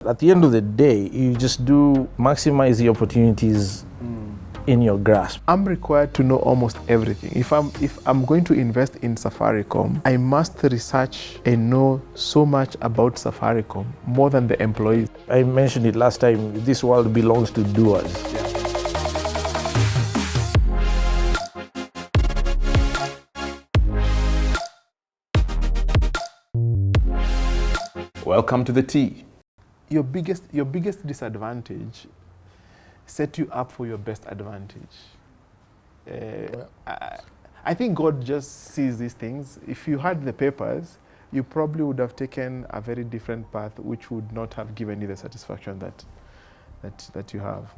At the end of the day, you just do maximize the opportunities in your grasp. I'm required to know almost everything. If I'm going to invest in Safaricom, I must research and know so much about Safaricom more than the employees. I mentioned it last time, this world belongs to doers. Welcome to the T. Your biggest disadvantage set you up for your best advantage. I think God just sees these things. If you had the papers, you probably would have taken a very different path, which would not have given you the satisfaction that you have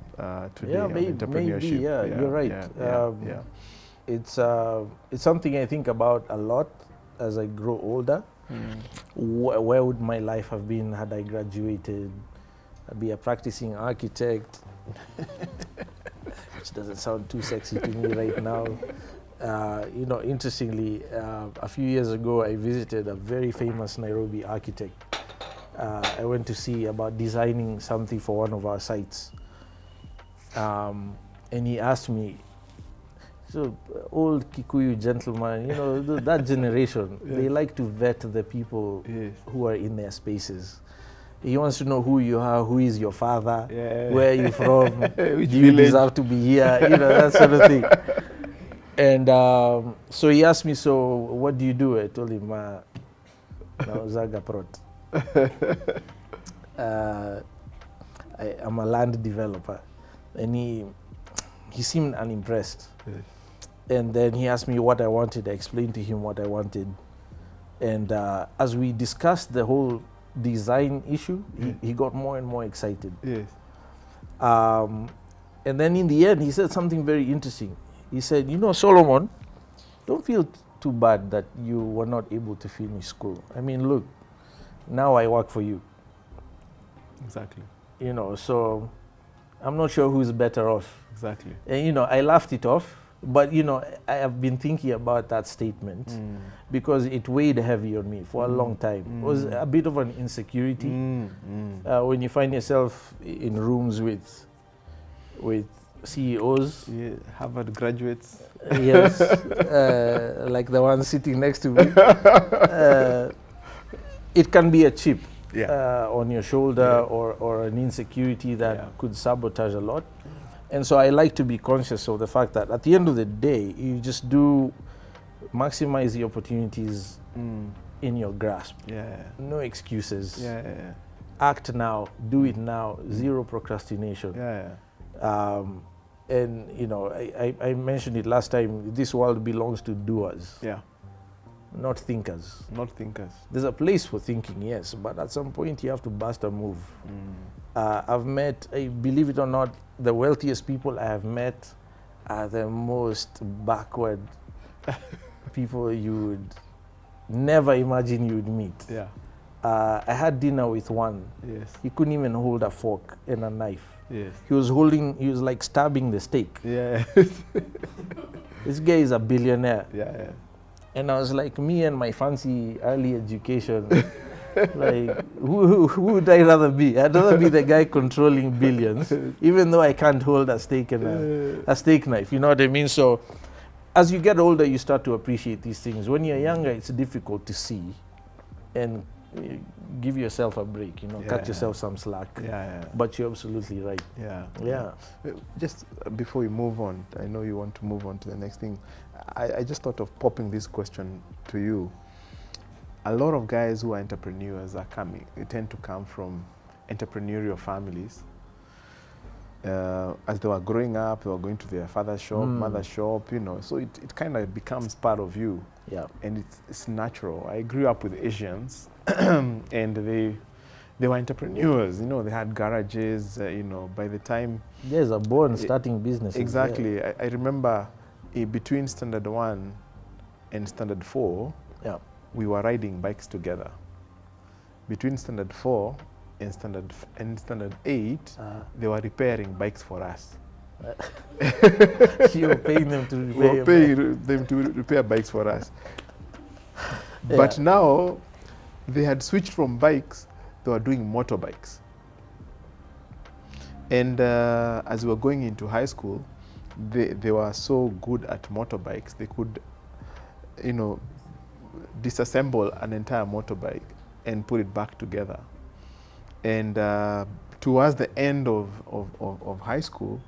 today. Yeah, maybe, you're right. It's something I think about a lot as I grow older. Where would my life have been had I graduated? I'd be a practicing architect, which doesn't sound too sexy to me right now. Interestingly, a few years ago, I visited a very famous Nairobi architect. I went to see about designing something for one of our sites. And he asked me, so old Kikuyu gentleman, that generation, they like to vet the people who are in their spaces. He wants to know who you are, who is your father, where are you from, do you deserve to be here, that sort of thing. And so he asked me, so what do you do? I told him, Zaga Prot. I'm a land developer. And he seemed unimpressed. And then he asked me what I wanted. I explained to him what I wanted. And as we discussed the whole design issue, he got more and more excited. Yes. And then in the end, he said something very interesting. He said, Solomon, don't feel too bad that you were not able to finish school. I mean, look, now I work for you. Exactly. So I'm not sure who's better off. Exactly. And, I laughed it off. But, I have been thinking about that statement because it weighed heavy on me for a long time. It was a bit of an insecurity when you find yourself in rooms with CEOs. Yeah, Harvard graduates. Yes, like the one sitting next to me. It can be a chip on your shoulder or an insecurity that could sabotage a lot. And so I like to be conscious of the fact that at the end of the day, you just do maximize the opportunities in your grasp. No excuses. Act now, do it now, zero procrastination. And I mentioned it last time, this world belongs to doers. Not thinkers. Not thinkers. There's a place for thinking, yes, but at some point you have to bust a move. I've met, believe it or not, the wealthiest people I have met are the most backward people you would never imagine you would meet. I had dinner with one. He couldn't even hold a fork and a knife. He was like stabbing the steak. This guy is a billionaire. And I was like, me and my fancy early education, like, who would I rather be? I'd rather be the guy controlling billions, even though I can't hold a steak and a steak knife, you know what I mean? So as you get older, you start to appreciate these things. When you're younger, it's difficult to see and give yourself a break, cut yourself some slack. But you're absolutely right. Just before we move on, I know you want to move on to the next thing. I just thought of popping this question to you. A lot of guys who are entrepreneurs they tend to come from entrepreneurial families. As they were growing up, they were going to their father's shop, mother's shop, so it kind of becomes part of you. And it's natural. I grew up with Asians and they were entrepreneurs, they had garages, by the time... There's a born starting businesses. Exactly. I remember between Standard 1 and Standard 4, we were riding bikes together. Between Standard 4 and Standard 8, they were repairing bikes for us. You were paying them to repair We were paying them to repair bikes for us. But now, they had switched from bikes, they were doing motorbikes. And as we were going into high school, they were so good at motorbikes. They could, you know, disassemble an entire motorbike and put it back together. And towards the end of high school,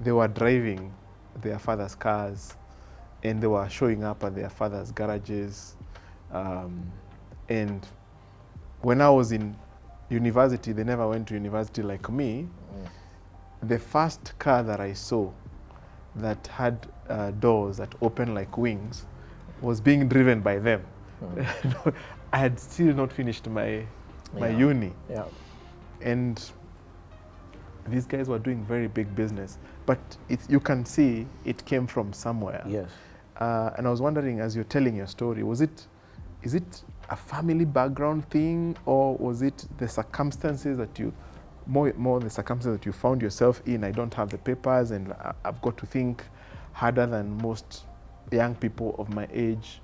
they were driving their father's cars, and they were showing up at their father's garages. And when I was in university, they never went to university like me. The first car that I saw that had doors that opened like wings was being driven by them. I had still not finished my uni. Yeah. And these guys were doing very big business. But you can see it came from somewhere. Yes. And I was wondering, as you're telling your story, is it a family background thing, or was it the circumstances that you, more the circumstances that you found yourself in? I don't have the papers, and I've got to think harder than most young people of my age,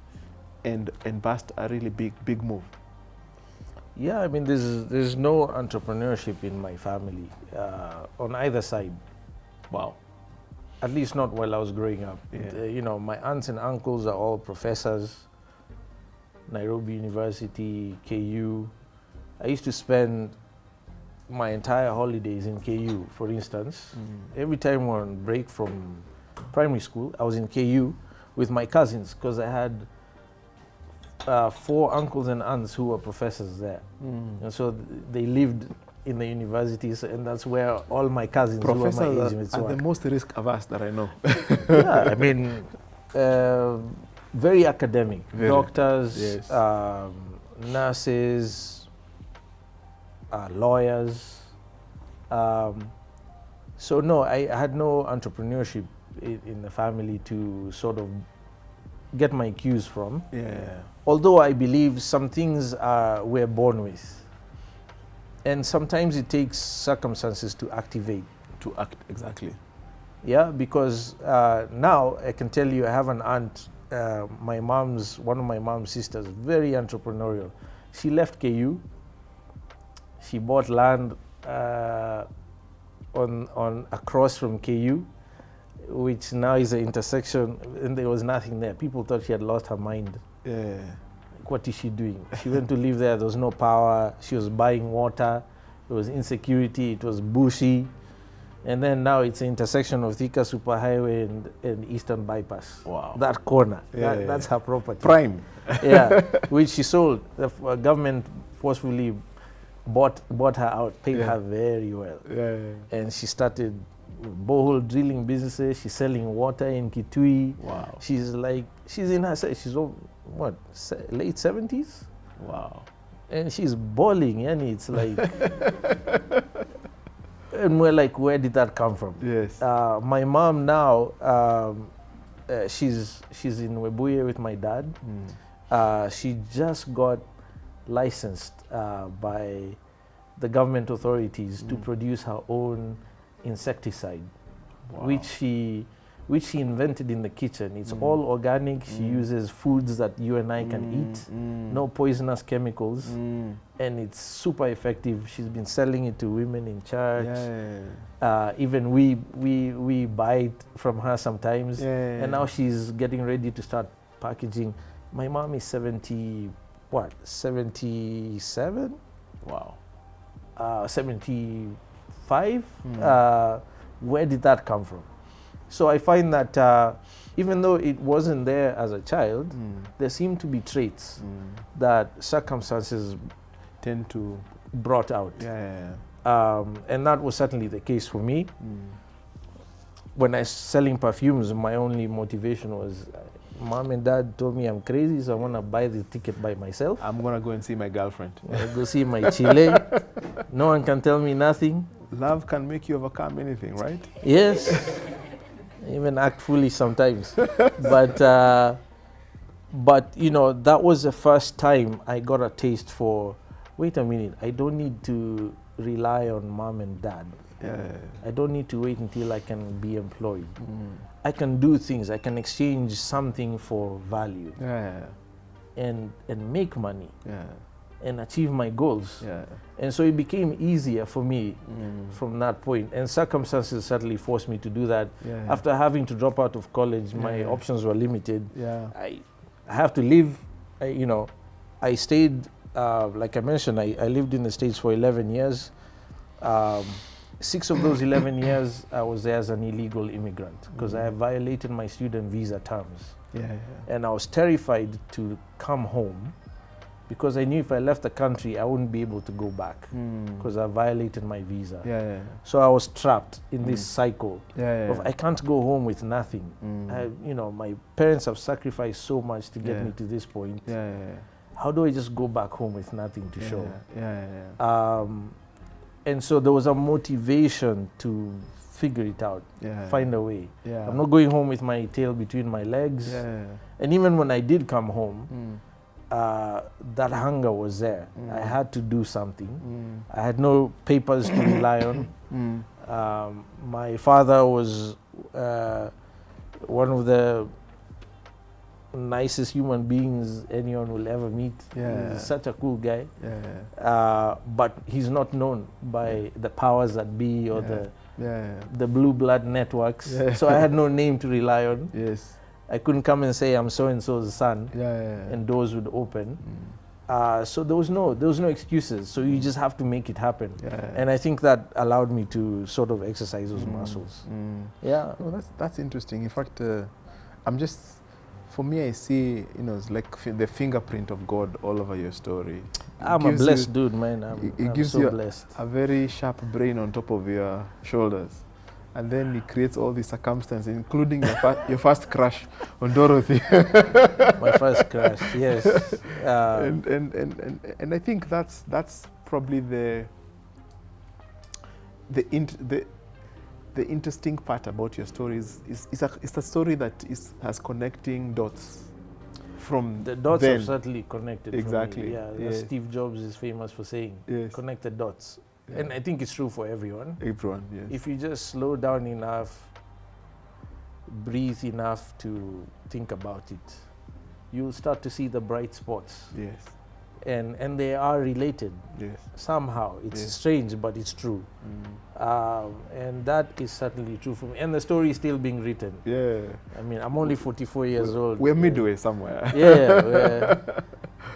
and bust a really big move. Yeah, I mean, there's no entrepreneurship in my family on either side. Wow. At least not while I was growing up. Yeah. You know, my aunts and uncles are all professors. Nairobi University, KU. I used to spend my entire holidays in KU, for instance. Every time we're on break from primary school, I was in KU with my cousins, because I had 4 uncles and aunts who were professors there. And so they lived in the universities, and that's where all my cousins Professors who were my age mates are were. the most risk averse that I know. Yeah, I mean, very academic. Very. Doctors, Yes. Nurses, lawyers. So no, I had no entrepreneurship in the family to sort of get my cues from. Yeah. Although I believe some things we're born with. And sometimes it takes circumstances to activate. To act, exactly. Yeah, because now I can tell you, I have an aunt, one of my mom's sisters, very entrepreneurial. She left KU. She bought land on across from KU, which now is an intersection, and there was nothing there. People thought she had lost her mind. Yeah. What is she doing? She went to live there. There was no power. She was buying water. There was insecurity. It was bushy. And then now it's an intersection of Thika Superhighway and Eastern Bypass. Wow. That corner. Yeah, That's her property. Prime. Yeah, which she sold. The government forcefully bought her out, paid her very well. Yeah. And she started borehole drilling businesses. She's selling water in Kitui. Wow. She's in her, she's what, late 70s? Wow. And she's balling, and it's like, and we're like, where did that come from? Yes. My mom now, she's in Webuye with my dad. She just got licensed by the government authorities to produce her own insecticide, which she invented in the kitchen. It's all organic. She uses foods that you and I can eat, no poisonous chemicals, and it's super effective. She's been selling it to women in church. Even we buy it from her sometimes, and now she's getting ready to start packaging. My mom is 77? Wow. 75? Where did that come from? So I find that even though it wasn't there as a child, there seem to be traits that circumstances tend to brought out. And that was certainly the case for me. When I was selling perfumes, my only motivation was Mom and Dad told me I'm crazy, so I want to buy the ticket by myself. I'm going to go and see my girlfriend. I go see my Chile. No one can tell me nothing. Love can make you overcome anything, right? Yes. Even act foolish sometimes. But you know, that was the first time I got a taste for, wait a minute, I don't need to rely on Mom and Dad. I don't need to wait until I can be employed. I can do things. I can exchange something for value and make money. and achieve my goals. Yeah. And so it became easier for me from that point. And circumstances certainly forced me to do that. Yeah. After having to drop out of college, my Yeah. options were limited. Yeah. I have to live, I stayed, like I mentioned, I lived in the States for 11 years. 6 of those 11 years, I was there as an illegal immigrant because I violated my student visa terms. Yeah. And I was terrified to come home because I knew if I left the country, I wouldn't be able to go back because I violated my visa. Yeah. So I was trapped in this cycle of I Yeah. can't go home with nothing. My parents have sacrificed so much to get me to this point. Yeah. How do I just go back home with nothing to show? Yeah. And so there was a motivation to figure it out, find a way. Yeah. I'm not going home with my tail between my legs. Yeah. And even when I did come home, that hunger was there. I had to do something. I had no papers to rely on. My father was one of the nicest human beings anyone will ever meet. He's such a cool guy. But he's not known by the powers that be or the blue blood networks. So I had no name to rely on. Yes. I couldn't come and say I'm so and so's son, Yeah. and doors would open. So there was no excuses. So you just have to make it happen. And I think that allowed me to sort of exercise those muscles. Yeah. Oh, that's interesting. In fact, for me, I see, it's like the fingerprint of God all over your story. I'm a blessed dude, man. I'm gives so you blessed. a very sharp brain on top of your shoulders. And then he creates all these circumstances, including your first crush on Dorothy. My first crush, yes. And I think that's probably the interesting part about your story is it's a story that has connecting dots from the dots then. are certainly connected. Exactly. For me. Yeah, Yes. Steve Jobs is famous for saying, connect the dots. Yeah. And I think it's true for everyone. Everyone, yes. If you just slow down enough, breathe enough to think about it, you'll start to see the bright spots. Yes. And they are related. Yes. Somehow. It's strange, but it's true. And that is certainly true for me. And the story is still being written. Yeah. I mean, I'm only 44 years old. We're midway somewhere. Yeah,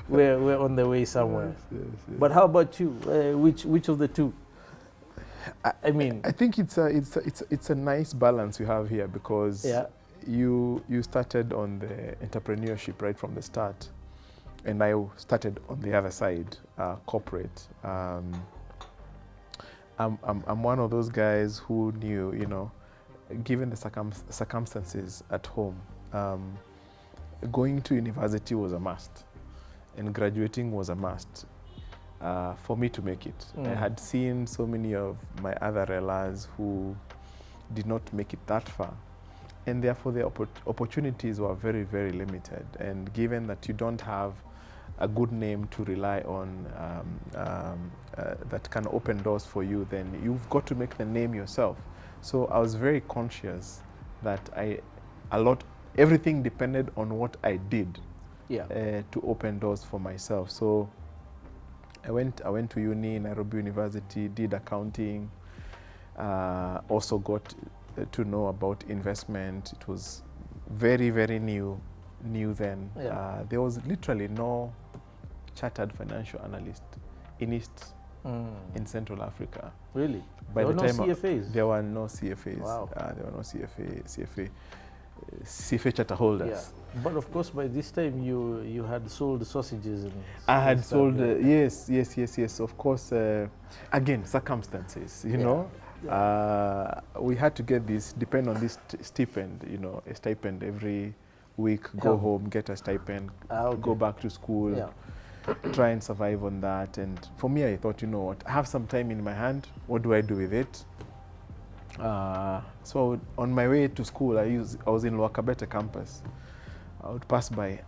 we're on the way somewhere. Yes. But how about you? Which of the two? I mean, I think it's a nice balance you have here because you started on the entrepreneurship right from the start, and I started on the other side, corporate. I'm one of those guys who knew, given the circumstances at home, going to university was a must, and graduating was a must for me to make it. I had seen so many of my other relatives who did not make it that far, and therefore the opportunities were very, very limited. And given that you don't have a good name to rely on that can open doors for you, then you've got to make the name yourself. So I was very conscious that everything depended on what I did to open doors for myself. So I went to uni, Nairobi University, did accounting, also got to know about investment. It was very, very new then. There was literally no chartered financial analyst in in Central Africa. Really? By there the were time no CFAs? There were no CFAs. Wow. There were no CFA charter holders. Yeah. But of course, by this time you had sold sausages. I had sold, yes. Of course, again, circumstances, you know. We had to get this, depend on this stipend, a stipend every week, go home, get a stipend, go back to school, try and survive on that. And for me, I thought, I have some time in my hand, what do I do with it? So on my way to school, I was in Wakabete campus. I would pass by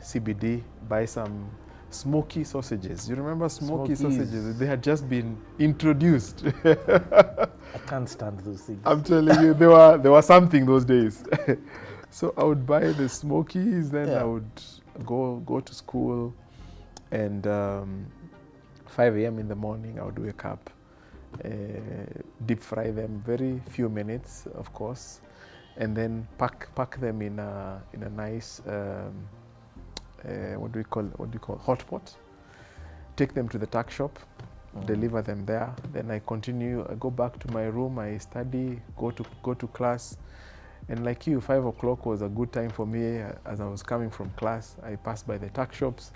CBD, buy some smoky sausages. You remember smoky sausages? They had just been introduced. I can't stand those things. I'm telling you, there were something those days. So I would buy the smokies, then I would go to school, and 5 a.m. in the morning I would wake up, deep fry them, very few minutes, of course, and then pack them in a nice what do you call hot pot. Take them to the tuck shop, deliver them there. Then I continue. I go back to my room. I study. Go to class. And like you, 5 o'clock was a good time for me. As I was coming from class, I passed by the tuck shops.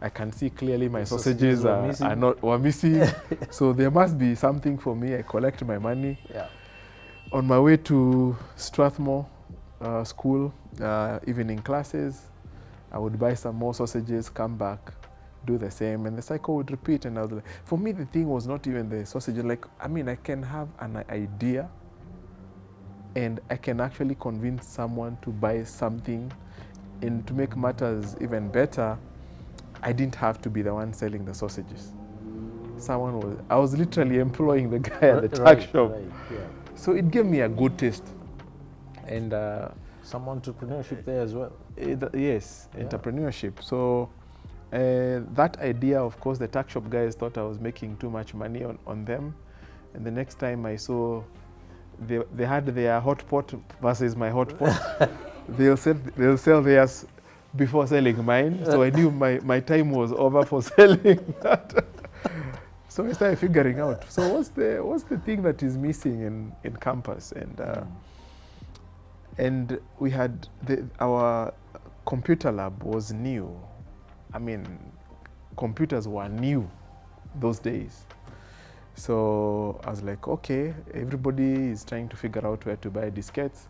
I can see clearly my sausages were missing. So there must be something for me. I collect my money. Yeah. On my way to Strathmore school, evening classes, I would buy some more sausages, come back, do the same, and the cycle would repeat. And I was like, for me, the thing was not even the sausage. Like, I mean, I can have an idea, and I can actually convince someone to buy something. And to make matters even better, I didn't have to be the one selling the sausages. I was literally employing the guy at the tuck shop. Right, yeah. So it gave me a good taste. And some entrepreneurship there as well. Yes, yeah. Entrepreneurship. So that idea, of course, the tuck shop guys thought I was making too much money on them. And the next time I saw they had their hot pot versus my hot pot, they'll sell theirs before selling mine. So I knew my time was over for selling that. So I started figuring out, so what's the thing that is missing in campus? And we had our computer lab was new. I mean, computers were new those days. So I was like, okay, everybody is trying to figure out where to buy diskettes.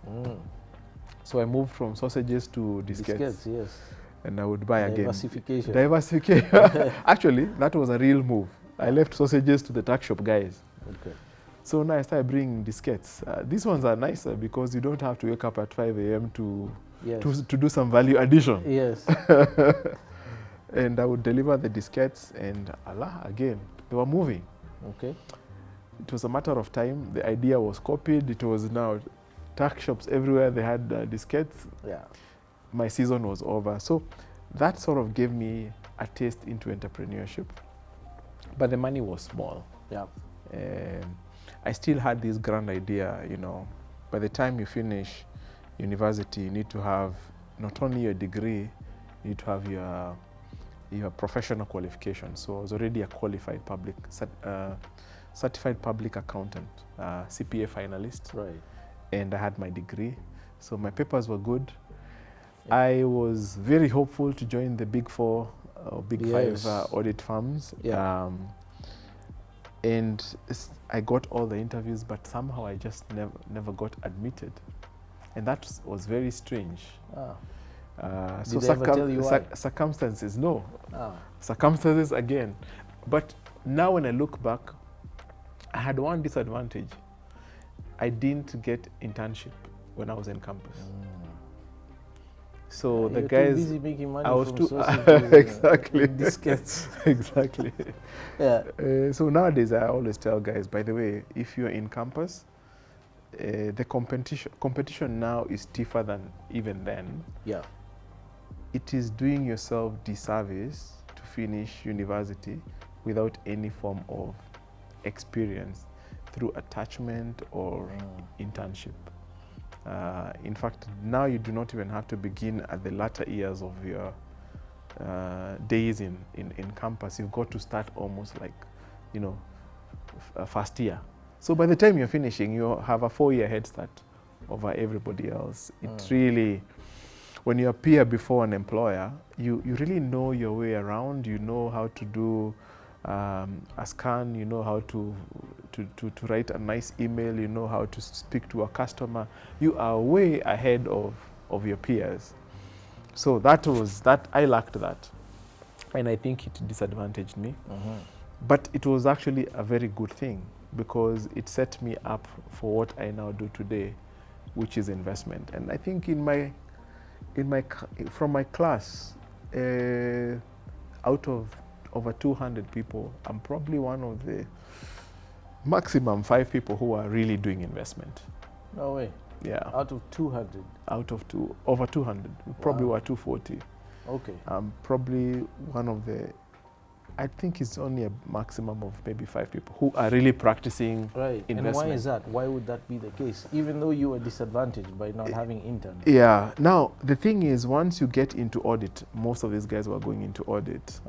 So I moved from sausages to diskettes. Diskettes, yes. And I would buy again. Diversification. Actually, that was a real move. I left sausages to the tuck shop guys. Okay. So now I started bringing diskettes. These ones are nicer because you don't have to wake up at 5 a.m. to do some value addition. Yes. And I would deliver the diskettes, and again, they were moving. Okay. It was a matter of time. The idea was copied. It was now tuck shops everywhere. They had diskettes. Yeah. My season was over. So that sort of gave me a taste into entrepreneurship. But the money was small. Yeah. I still had this grand idea, by the time you finish university, you need to have not only your degree, you need to have your professional qualification. So I was already a qualified certified public accountant, CPA finalist. Right. And I had my degree. So my papers were good. Yeah. I was very hopeful to join the Big 4 or Big 5 audit firms. Yeah. And I got all the interviews, but somehow I just never got admitted. And that was very strange. Did they ever tell you why? Circumstances, no. Circumstances again. But now when I look back, I had one disadvantage. I didn't get internship when I was in campus. So the guys, too busy making money I was from too sausages exactly diskettes. Exactly. Yeah. So nowadays I always tell guys, by the way, if you're in campus, the competition now is stiffer than even then. Yeah. It is doing yourself disservice to finish university without any form of experience through attachment or internship. In fact, now you do not even have to begin at the latter years of your days in campus. You've got to start almost like, first year. So by the time you're finishing, you have a 4-year head start over everybody else. It really, when you appear before an employer, you really know your way around. You know how to do a scan. You know how to write a nice email. You know how to speak to a customer. You are way ahead of your peers. So I lacked that, and I think it disadvantaged me. But it was actually a very good thing, because it set me up for what I now do today, which is investment. And I think from my class, out of over 200 people, I'm probably one of the maximum 5 people who are really doing investment. No way. Yeah. Out of 200? Over 200. We probably were 240. Okay. I'm probably one of the, I think it's only a maximum of maybe 5 people who are really practicing investment. And why is that? Why would that be the case? Even though you were disadvantaged by not having interns. Yeah. Now, the thing is, once you get into audit, most of these guys were going into audit.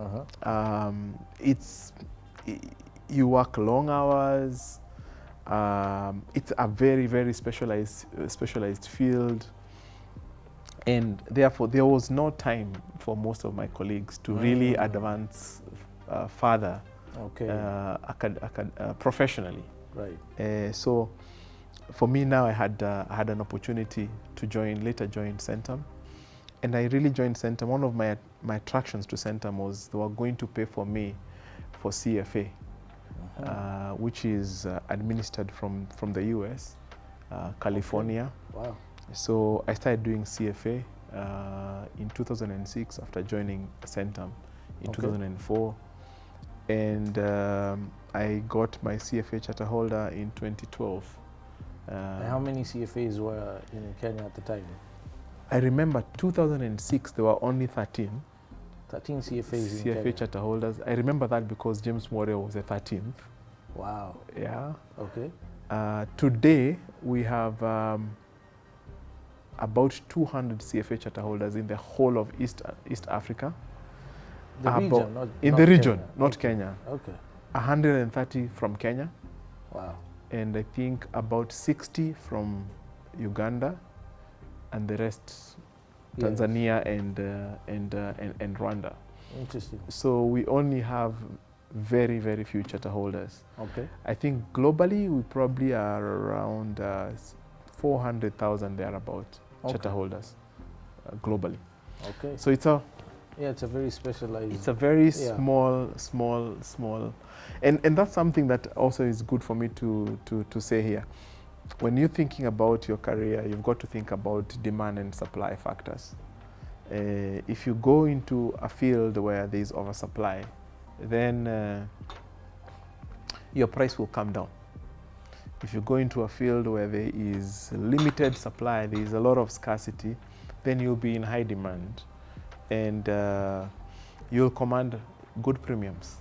You work long hours. It's a very, very specialized field. And therefore, there was no time for most of my colleagues to really advance further professionally. Right. So for me now, I had an opportunity to later join Centum. And I really joined Centum. One of my attractions to Centum was they were going to pay for me for CFA, which is administered from the US, California. Okay. Wow. So I started doing CFA in 2006 after joining Centum in 2004. And I got my CFA charter holder in 2012. How many CFAs were in Kenya at the time? I remember 2006 there were only 13. 13 CFAs in CFA Kenya. charter holders. I remember that because James Moore was the 13th. Wow. Yeah. Okay. Today we have about 200 CFA charter holders in the whole of East Africa. The region, not the region, Kenya. not Kenya. Okay. 130 from Kenya. Wow. And I think about 60 from Uganda, and the rest Tanzania and Rwanda. Interesting. So we only have very, very few charter holders. Okay. I think globally we probably are around 400,000 thereabout charter holders globally. Okay. So it's a it's a very specialized. It's a very small, and that's something that also is good for me to say here. When you're thinking about your career, you've got to think about demand and supply factors. If you go into a field where there is oversupply, then your price will come down. If you go into a field where there is limited supply, there is a lot of scarcity, then you'll be in high demand, and you'll command good premiums.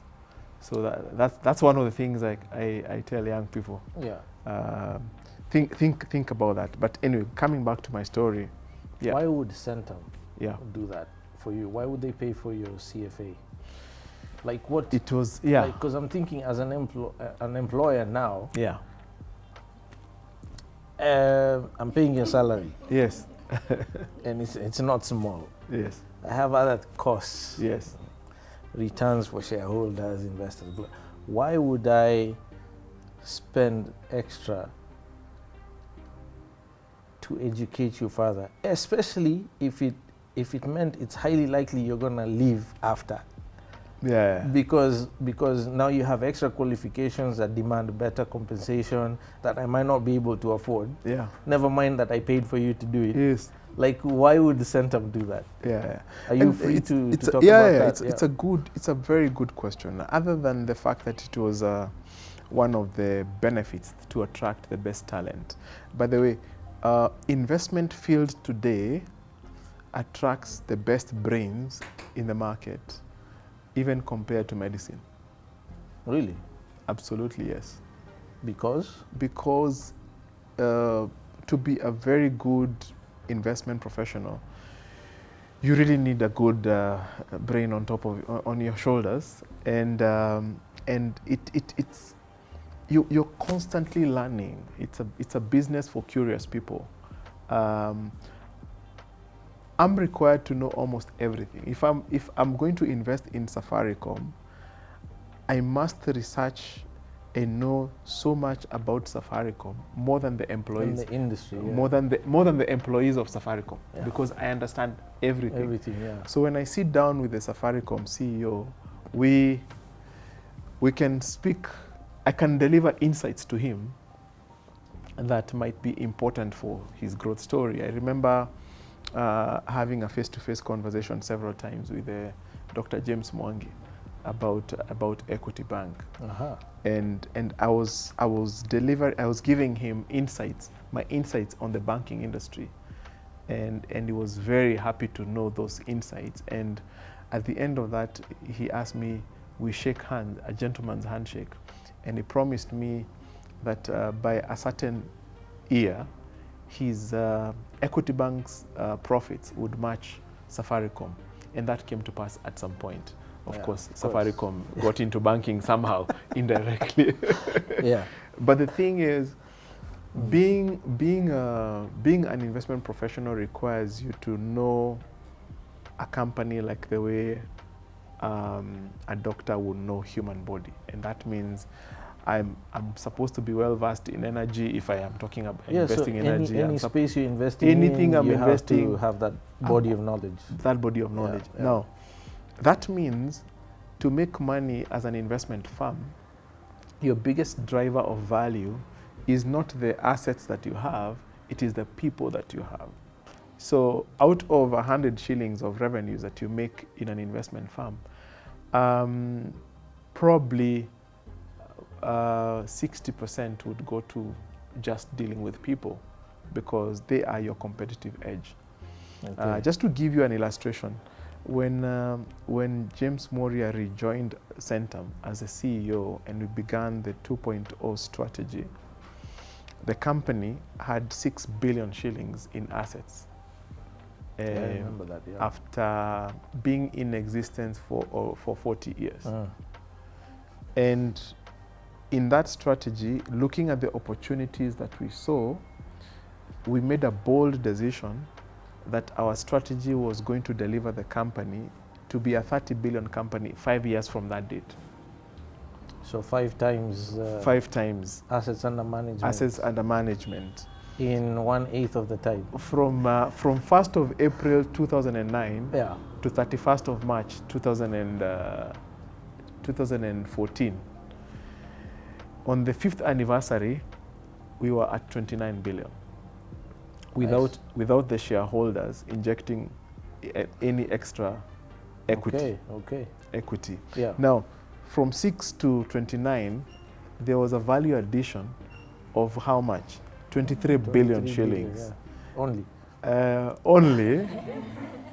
So that's one of the things I tell young people. Yeah. Think about that. But anyway, coming back to my story. Yeah. Why would Centum do that for you? Why would they pay for your CFA? Like what? It was, yeah. Because I'm thinking as an employer now. Yeah. I'm paying your salary. Yes. And it's not small. Yes. I have other costs. Yes. Returns for shareholders, investors. Why would I spend extra to educate you further, especially if it meant it's highly likely you're gonna leave after? Yeah. Because now you have extra qualifications that demand better compensation that I might not be able to afford. Yeah. Never mind that I paid for you to do it. Yes. Like, why would the Centum do that? Yeah. Are you free to talk about that? It's a very good question. Other than the fact that it was one of the benefits to attract the best talent. By the way, investment field today attracts the best brains in the market, even compared to medicine. Really? Absolutely, yes. Because? Because to be a very good investment professional, you really need a good brain on your shoulders, and it's you're constantly learning. It's a business for curious people. I'm required to know almost everything. If I'm going to invest in Safaricom, I must research and know so much about Safaricom, more than the employees, in the industry, more than the employees of Safaricom, because I understand everything. Everything, yeah. So when I sit down with the Safaricom CEO, we can speak. I can deliver insights to him that might be important for his growth story. I remember having a face-to-face conversation several times with Dr. James Mwangi about Equity Bank, and I was giving him my insights on the banking industry, And he was very happy to know those insights. And at the end of that, he asked me, we shake hands, a gentleman's handshake. And he promised me that by a certain year, his Equity Bank's profits would match Safaricom. And that came to pass at some point. Of course, Safaricom got into banking somehow, indirectly. Yeah. But the thing is, being an investment professional requires you to know a company like the way a doctor would know human body, and that means I'm supposed to be well versed in energy if I am talking about investing in energy. Any space you invest in, anything I'm investing, have to have that body of knowledge. That body of knowledge. Yeah. Now, that means to make money as an investment firm, your biggest driver of value is not the assets that you have, it is the people that you have. So out of 100 shillings of revenues that you make in an investment firm, probably 60% would go to just dealing with people, because they are your competitive edge. Okay. Just to give you an illustration, when James Moria rejoined Centum as a CEO and we began the 2.0 strategy, the company had 6 billion shillings in assets. I remember that, yeah. After being in existence for 40 years. And in that strategy, looking at the opportunities that we saw, we made a bold decision that our strategy was going to deliver the company to be a 30 billion company 5 years from that date. So 5 times. 5 times. Assets under management. Assets under management. In 1/8 of the time. From 1st of April 2009 to 31st of March 2014. On the 5th anniversary, we were at 29 billion. Without the shareholders injecting any extra equity. Equity. Yeah. Now, from 6 to 29, there was a value addition of how much? 23 billion shillings. Only.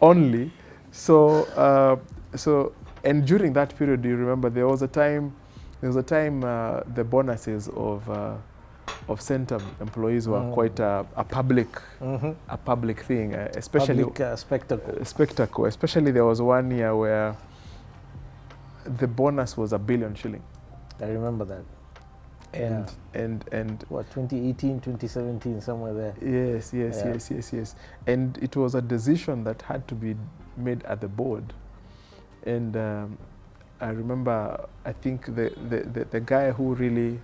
Only. So, and during that period, do you remember there was a time the bonuses of Centum employees were quite a public thing, especially public spectacle. Especially there was one year where the bonus was 1 billion shilling. I remember that. And what, 2018, 2017, somewhere there. Yes. And it was a decision that had to be made at the board. And I remember, I think the guy who really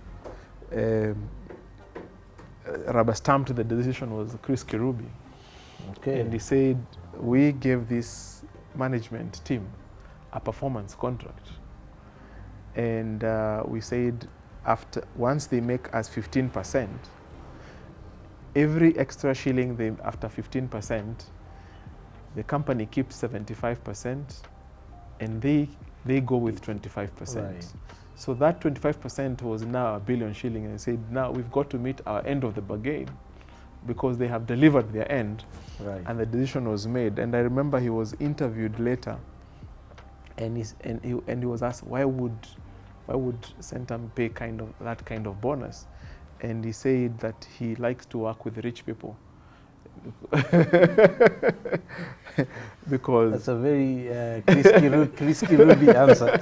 rubber stamped the decision was Chris Kirubi. Okay. And he said, we gave this management team a performance contract. And we said, once they make us 15%, every extra shilling after 15%, the company keeps 75%, and they go with 25%. Right. So that 25% was now 1 billion shilling, and they said, now we've got to meet our end of the bargain, because they have delivered their end. Right. And the decision was made. And I remember he was interviewed later, and he was asked, why would Centum pay that kind of bonus? And he said that he likes to work with rich people. Because that's a very Chris Kirubi answer.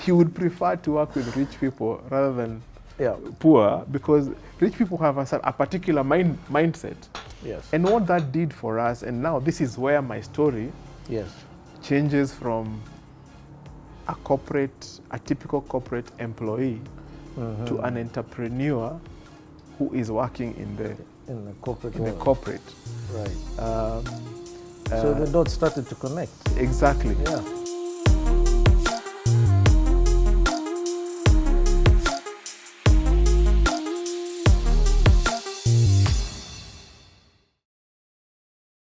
He would prefer to work with rich people rather than poor, because rich people have a particular mindset. Yes. And what that did for us, and now this is where my story changes from a typical corporate employee to an entrepreneur who is working in the corporate. Right. So the dots started to connect. Exactly. Yeah.